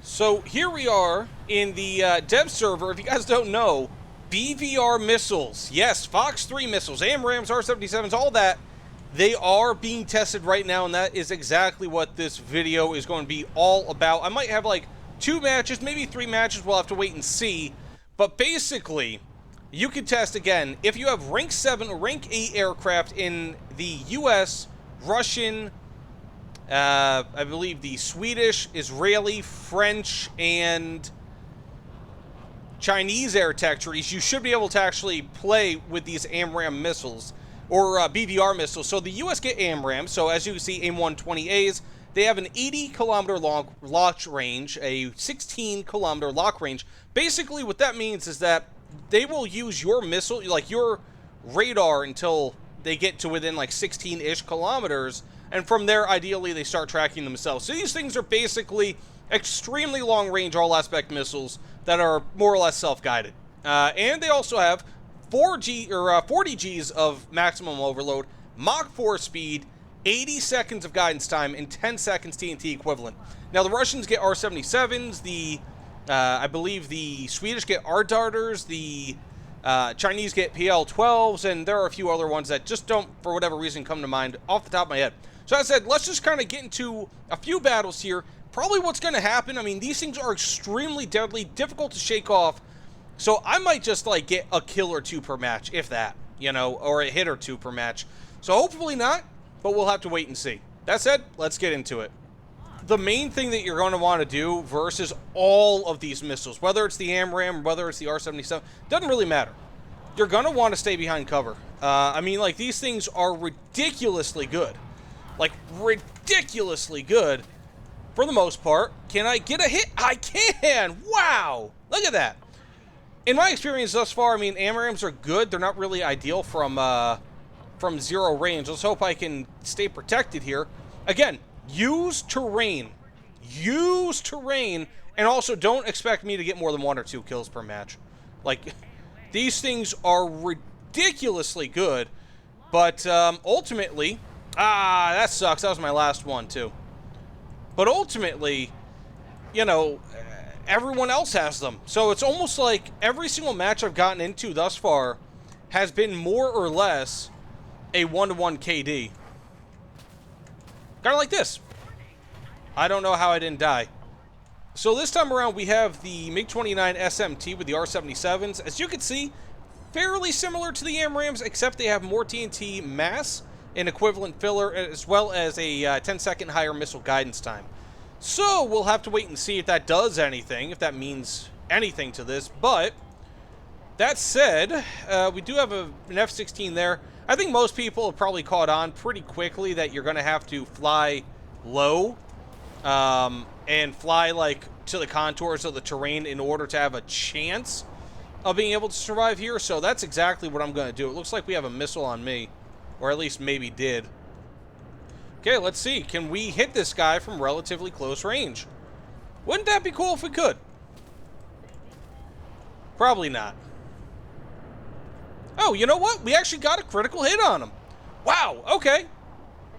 So here we are in the dev server. If you guys don't know, BVR missiles, yes, Fox 3 missiles, AMRAAMs, R-77s, all that, they are being tested right now, and that is exactly what this video is going to be all about. I might have like 2 matches, maybe 3 matches, we'll have to wait and see. But basically, you can test again if you have rank 7 or rank 8 aircraft in the US, Russian, I believe the Swedish, Israeli, French, and Chinese air tech trees. You should be able to actually play with these AMRAAM missiles, or BVR missiles. So the US get AMRAAM, so as you can see, AIM-120As, they have an 80-kilometer long launch range, a 16-kilometer lock range. Basically, what that means is that they will use your missile, like your radar, until they get to within like 16-ish kilometers, and from there, ideally, they start tracking themselves. So these things are basically extremely long-range all-aspect missiles that are more or less self-guided. And they also have 40 Gs of maximum overload, Mach 4 speed, 80 seconds of guidance time, and 10 seconds TNT equivalent. Now, the Russians get R-77s, I believe the Swedish get R-Darters, the Chinese get PL-12s, and there are a few other ones that just don't, for whatever reason, come to mind off the top of my head. So as I said, let's just kind of get into a few battles here. Probably what's going to happen, I mean, these things are extremely deadly, difficult to shake off, so I might just, like, get a kill or 2 per match, if that, you know, or a hit or 2 per match. So hopefully not, but we'll have to wait and see. That said, let's get into it. The main thing that you're going to want to do versus all of these missiles, whether it's the AMRAAM, whether it's the R-77, doesn't really matter. You're going to want to stay behind cover. I mean, like, these things are ridiculously good. Like, ridiculously good for the most part. Can I get a hit? I can! Wow! Look at that. In my experience thus far, I mean, AMRAAMs are good. They're not really ideal from zero range. Let's hope I can stay protected here. Again, use terrain. Use terrain. And also, don't expect me to get more than 1 or 2 kills per match. Like, these things are ridiculously good. But, ultimately... that sucks. That was my last one, too. But ultimately, you know, everyone else has them. So it's almost like every single match I've gotten into thus far has been more or less a 1-to-1 KD. Kind of like this. I don't know how I didn't die. So this time around, we have the MiG-29 SMT with the R-77s. As you can see, fairly similar to the AMRAAMs, except they have more TNT mass, an equivalent filler, as well as a 10-second higher missile guidance time. So we'll have to wait and see if that does anything, if that means anything to this. But that said, we do have an F-16 there. I think most people have probably caught on pretty quickly that you're going to have to fly low and fly like to the contours of the terrain in order to have a chance of being able to survive here. So that's exactly what I'm going to do. It looks like we have a missile on me. Or at least maybe did. Okay, let's see. Can we hit this guy from relatively close range? Wouldn't that be cool if we could? Probably not. Oh, you know what? We actually got a critical hit on him. Wow, okay.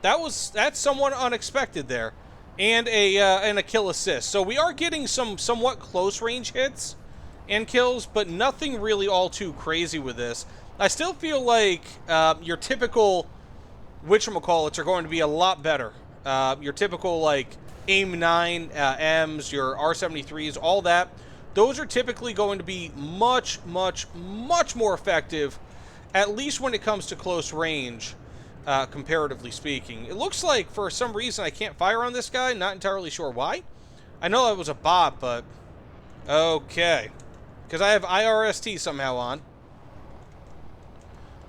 That's somewhat unexpected there. And a kill assist. So we are getting some somewhat close range hits and kills, but nothing really all too crazy with this. I still feel like your typical whatchamacallits are going to be a lot better. Your typical, like, AIM-9 Ms, your R-73s, all that. Those are typically going to be much, much, much more effective, at least when it comes to close range, comparatively speaking. It looks like, for some reason, I can't fire on this guy. Not entirely sure why. I know it was a bot, but... Okay. Because I have IRST somehow on.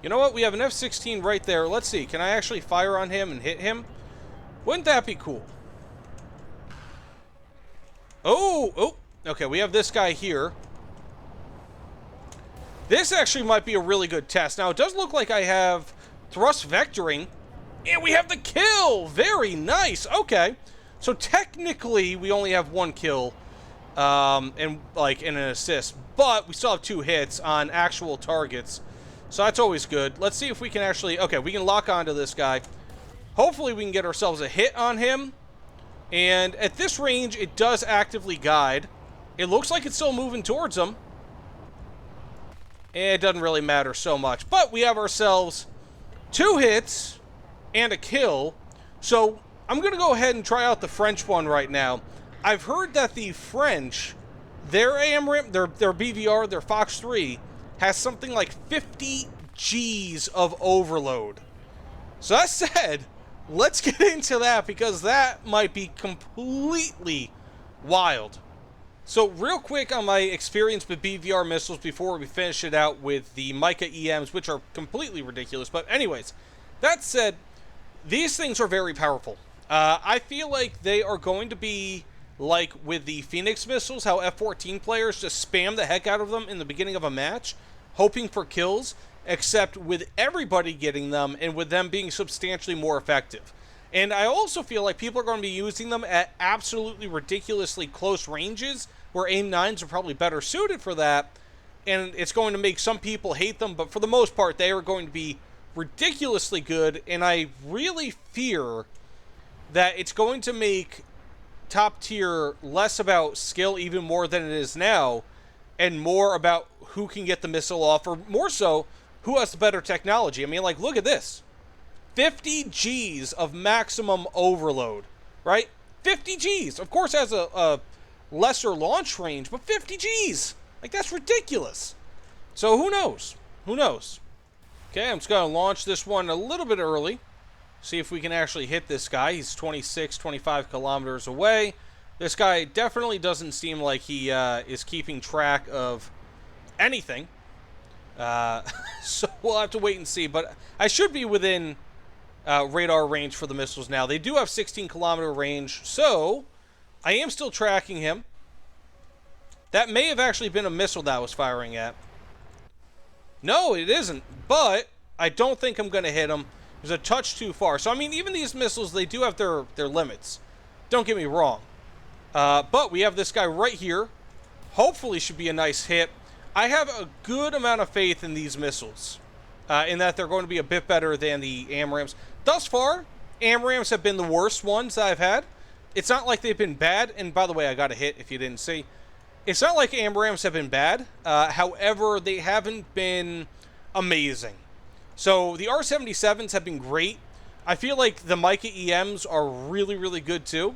You know what? We have an F-16 right there. Let's see. Can I actually fire on him and hit him? Wouldn't that be cool? Oh! Okay, we have this guy here. This actually might be a really good test. Now, it does look like I have thrust vectoring. And we have the kill! Very nice! Okay. So, technically, we only have 1 kill. And an assist. But we still have 2 hits on actual targets. So that's always good. Let's see if we can actually... Okay, we can lock onto this guy. Hopefully we can get ourselves a hit on him. And at this range, it does actively guide. It looks like it's still moving towards them. It doesn't really matter so much. But we have ourselves 2 hits and a kill. So I'm going to go ahead and try out the French one right now. I've heard that the French, their AMRAAM, their BVR, their Fox 3, has something like 50 Gs of overload. So that said, let's get into that because that might be completely wild. So real quick on my experience with BVR missiles before we finish it out with the Mica EMs, which are completely ridiculous. But anyways, that said, these things are very powerful. I feel like they are going to be like with the Phoenix missiles, how F-14 players just spam the heck out of them in the beginning of a match, hoping for kills, except with everybody getting them and with them being substantially more effective. And I also feel like people are going to be using them at absolutely ridiculously close ranges, where AIM-9s are probably better suited for that, and it's going to make some people hate them, but for the most part, they are going to be ridiculously good, and I really fear that it's going to make top tier less about skill even more than it is now, and more about who can get the missile off, or more so, who has the better technology. I mean, like, look at this. 50 Gs of maximum overload, right? 50 Gs. Of course, it has a lesser launch range, but 50 Gs. Like, that's ridiculous. So, who knows? Who knows? Okay, I'm just going to launch this one a little bit early. See if we can actually hit this guy. He's 26, 25 kilometers away. This guy definitely doesn't seem like he is keeping track of anything. So, we'll have to wait and see. But I should be within radar range for the missiles now. They do have 16 kilometer range, so I am still tracking him. That may have actually been a missile that I was firing at. No, it isn't, but I don't think I'm going to hit him. It was a touch too far. So, I mean, even these missiles, they do have their limits. Don't get me wrong. But we have this guy right here. Hopefully should be a nice hit. I have a good amount of faith in these missiles. In that they're going to be a bit better than the AMRAAMs. Thus far, AMRAAMs have been the worst ones that I've had. It's not like they've been bad. And by the way, I got a hit if you didn't see. It's not like AMRAAMs have been bad. However, they haven't been amazing. So the R-77s have been great. I feel like the Mica EMs are really, really good too.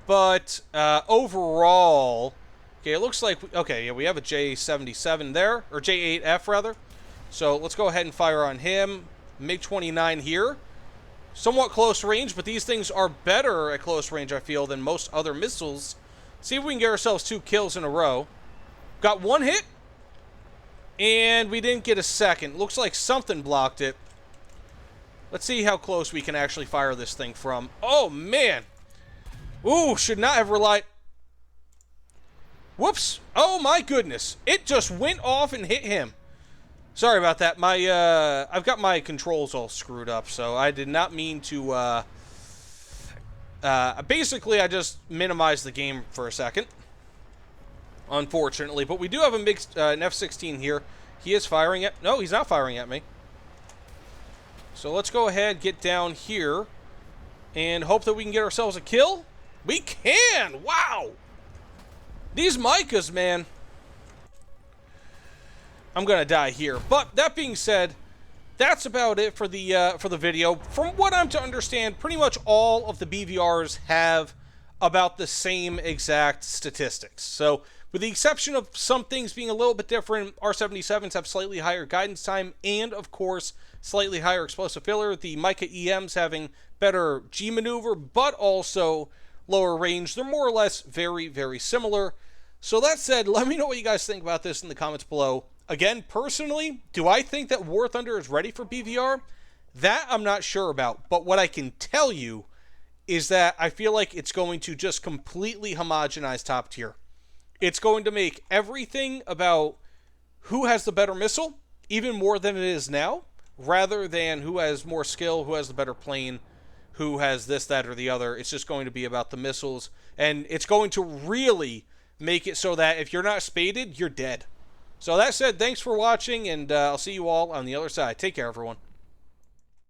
But overall, okay, it looks like, okay, yeah, we have a J-77 there, or J-8F rather. So let's go ahead and fire on him. MiG-29 here. Somewhat close range, but these things are better at close range, I feel, than most other missiles. See if we can get ourselves 2 kills in a row. Got 1 hit. And we didn't get a second. Looks like something blocked it. Let's see how close we can actually fire this thing from. Oh, man. Ooh, should not have relied. Whoops. Oh, my goodness. It just went off and hit him. Sorry about that. I've got my controls all screwed up, so I did not mean to, basically, I just minimized the game for a second. Unfortunately, but we do have an F-16 here. He is firing at... No, he's not firing at me. So let's go ahead, get down here, and hope that we can get ourselves a kill. We can! Wow! These Micas, man. I'm gonna die here. But that being said, that's about it for the video. From what I'm to understand, pretty much all of the BVRs have about the same exact statistics. So, with the exception of some things being a little bit different, R-77s have slightly higher guidance time and, of course, slightly higher explosive failure. The Mica EMs having better G maneuver, but also lower range. They're more or less very, very similar. So that said, let me know what you guys think about this in the comments below. Again, personally, do I think that War Thunder is ready for BVR? That I'm not sure about. But what I can tell you is that I feel like it's going to just completely homogenize top tier. It's going to make everything about who has the better missile even more than it is now, rather than who has more skill, who has the better plane, who has this, that, or the other. It's just going to be about the missiles, and it's going to really make it so that if you're not spaded, you're dead. So that said, thanks for watching, and I'll see you all on the other side. Take care, everyone.